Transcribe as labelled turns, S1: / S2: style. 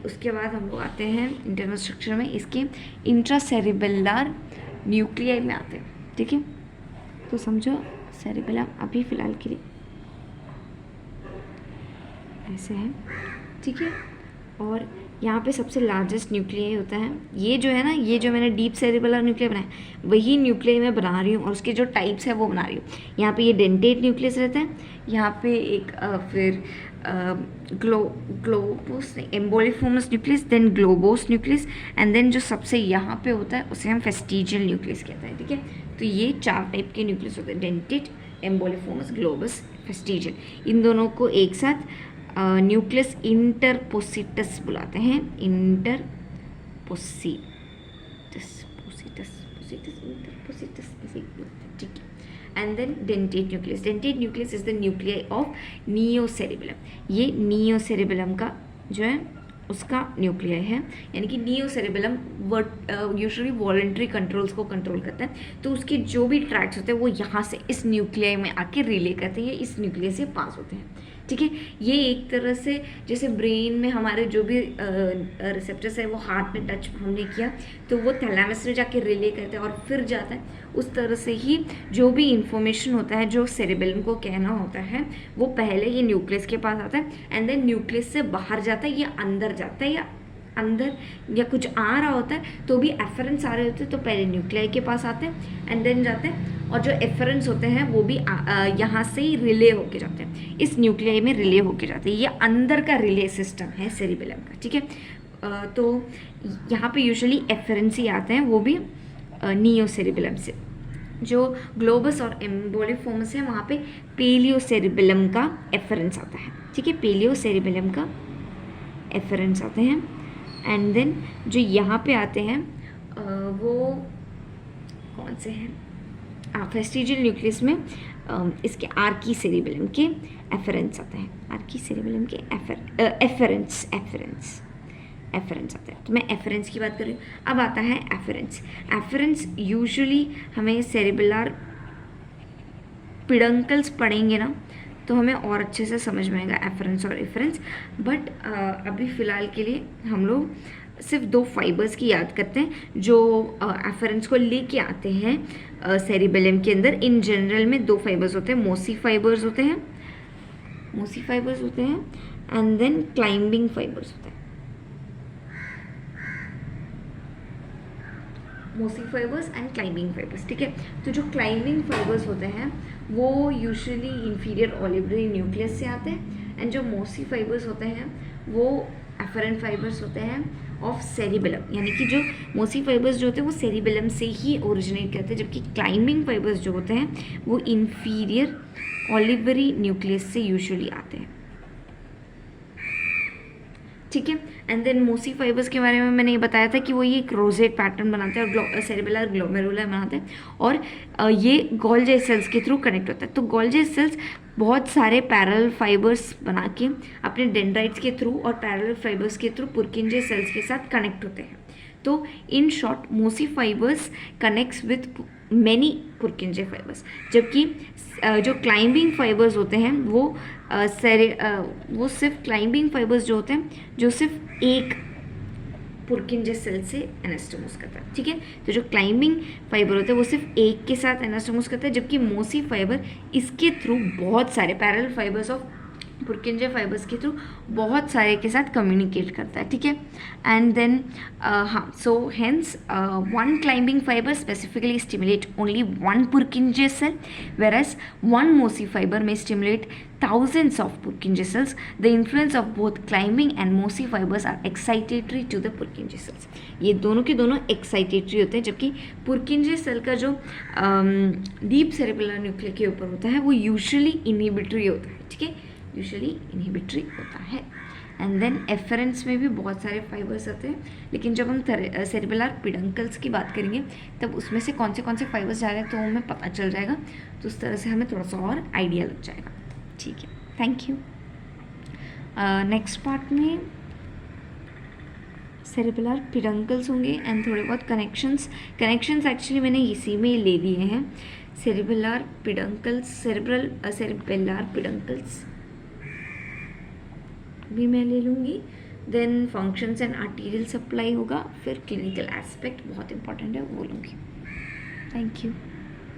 S1: उसके बाद हम लोग आते हैं इंटरनल स्ट्रक्चर में, इसके इंट्रासेरिबेलर न्यूक्लियाई में आते हैं, ठीक है। तो समझो सेरिबेलम अभी फ़िलहाल के लिए ऐसे है, ठीक है। और यहाँ पे सबसे लार्जेस्ट न्यूक्लियाई होता है, ये जो है ना, ये जो मैंने डीप सेरिबेलर न्यूक्लियाई बनाया वही न्यूक्लियाई मैं बना रही हूँ, और उसके जो टाइप्स है वो बना रही हूँ। यहाँ पे ये डेंटेट न्यूक्लियस रहता है, यहाँ पे एक फिर globose emboliform nucleus, then globose nucleus, and then जो सबसे यहाँ पे होता है उसे हम फेस्टिजियल न्यूक्लियस कहते हैं, ठीक है। तो ये 4 टाइप के न्यूक्लियस होते हैं, डेंटेट, एम्बोलिफॉर्मस, ग्लोबस, फेस्टिजियल। इन दोनों को एक साथ न्यूक्लियस इंटरपोसिटस बुलाते हैं, इंटरपोसिटस, इंटरपोसिटस ऐसे बोलते हैं, ठीक है। And then dentate nucleus, dentate nucleus is the nuclei of neocerebellum. ये नियोसेरिबेलम का जो है उसका न्यूक्लियाई है, यानी कि नियोसेरिबेलम यूजुअली वॉलंटरी कंट्रोल्स को कंट्रोल करता है, तो उसके जो भी ट्रैक्ट्स होते हैं वो यहाँ से इस न्यूक्लियाई में आके रिले करते हैं, इस न्यूक्लियस से पास होते हैं, ठीक है। ये एक तरह से जैसे ब्रेन में हमारे जो भी रिसेप्टर्स है वो हार्ट में टच हमने किया तो वो थैलेमस में जाके रिले करते हैं और फिर जाता है, उस तरह से ही जो भी इंफॉर्मेशन होता है जो सेरिबेलम को कहना होता है वो पहले ही न्यूक्लियस के पास आता है, एंड देन न्यूक्लियस से बाहर जाता है या अंदर जाता है, या अंदर या कुछ आ रहा होता है तो भी एफरेंस आ रहे होते हैं तो पहले न्यूक्लियाई के पास आते हैं एंड देन जाते हैं, और जो एफरेंस होते हैं वो भी यहाँ से ही रिले होके जाते हैं, इस न्यूक्लियाई में रिले होके जाते हैं। ये अंदर का रिले सिस्टम है सेरिबेलम का, ठीक है। तो यहाँ पे यूजुअली एफरेंस ही आते हैं, वो भी नियोसेरिबेलम से। जो ग्लोबस और एम्बोलिफॉर्मस है वहाँ पे पेलियोसेरिबेलम का एफरेंस आता है, ठीक है, पेलियोसेरिबेलम का एफरेंस आते हैं। एंड देन जो यहाँ पे आते हैं वो कौन से हैं, फेस्टिजियल न्यूक्लियस में इसके आर्की सेरिबेलम के एफरेंस आते हैं, आर्की सेरिबेलम के एफरेंस आते हैं। तो मैं एफरेंस की बात कर रही हूँ। अब आता है एफरेंस। एफरेंस यूजुअली हमें सेरिबेलर पिडंकल्स पढ़ेंगे ना तो हमें और अच्छे से समझ में आएगा एफरेंस और एफरेंस, बट अभी फ़िलहाल के लिए हम लोग सिर्फ 2 फाइबर्स की याद करते हैं जो एफरेंस को लेके आते हैं सेरिबेलम के अंदर। इन जनरल में 2 फाइबर्स होते हैं, मोसी फाइबर्स होते हैं, एंड देन क्लाइंबिंग फाइबर्स होते हैं, मोसी फाइबर्स एंड क्लाइंबिंग फाइबर्स, ठीक है। तो जो क्लाइंबिंग फाइबर्स होते हैं वो यूजुअली इंफीरियर ओलिवरी न्यूक्लियस से आते हैं, एंड जो मोसी फाइबर्स होते हैं वो एफरेंट फाइबर्स होते हैं ऑफ सेरिबेलम, यानी कि जो मोसी फाइबर्स जो होते हैं वो सेरिबेलम से ही ओरिजिनेट करते हैं, जबकि क्लाइंबिंग फाइबर्स जो होते हैं वो इंफीरियर ओलिवरी न्यूक्लियस से यूजुअली आते हैं, ठीक है। एंड देन मोसी फाइबर्स के बारे में मैंने ये बताया था कि वो ये एक रोजेट पैटर्न बनाते हैं और सेरिबेलर ग्लोमेरुलर बनाते हैं, और ये गोल्जी सेल्स के थ्रू कनेक्ट होता है। तो गोल्जी सेल्स बहुत सारे पैरेलल फाइबर्स बना के अपने डेंड्राइट्स के थ्रू और पैरेलल फाइबर्स के थ्रू पुर्किंजे सेल्स के साथ कनेक्ट होते हैं। तो in short mossy fibres connects with many Purkinje fibres, जबकि जो क्लाइंबिंग फाइबर्स होते हैं वो सिर्फ क्लाइंबिंग फाइबर्स जो होते हैं जो सिर्फ एक पुर्किंजे सेल से एनास्टोमोस करता है, ठीक है। तो जो क्लाइंबिंग फाइबर होते हैं वो सिर्फ एक के साथ एनास्टोमोस करता है, जबकि मोसी फाइबर इसके थ्रू बहुत सारे parallel fibres of Purkinje fibres के थ्रू बहुत सारे के साथ कम्युनिकेट करता है, ठीक है। And then so hence one climbing fibre specifically stimulate only one Purkinje cell, whereas one mosi fiber may stimulate thousands of Purkinje cells. The influence of both climbing and mosi fibers are excitatory to the Purkinje cells. ये दोनों के दोनों excitatory होते हैं, जबकि Purkinje cell का जो deep cerebellar nucleus के ऊपर होता है वो यूजुअली इनहिबिटरी होता है, ठीक है, यूजुअली इनहिबिटरी होता है। एंड देन एफरेंस में भी बहुत सारे फाइबर्स आते हैं, लेकिन जब हम सेरिबेलर पिडंकल्स की बात करेंगे तब उसमें से कौन से फाइबर्स जा रहे हैं तो हमें पता चल जाएगा, तो उस तरह से हमें थोड़ा सा और आइडिया लग जाएगा, ठीक है। Thank you. नेक्स्ट पार्ट में सेरिबेलर पिडंकल्स होंगे एंड थोड़े बहुत कनेक्शंस एक्चुअली मैंने इसी में ले लिए हैं। सेरिबेलर पिडंकल्स भी मैं ले लूँगी, then functions and arterial supply होगा, फिर क्लिनिकल एस्पेक्ट बहुत इंपॉर्टेंट है वो लूँगी। Thank you.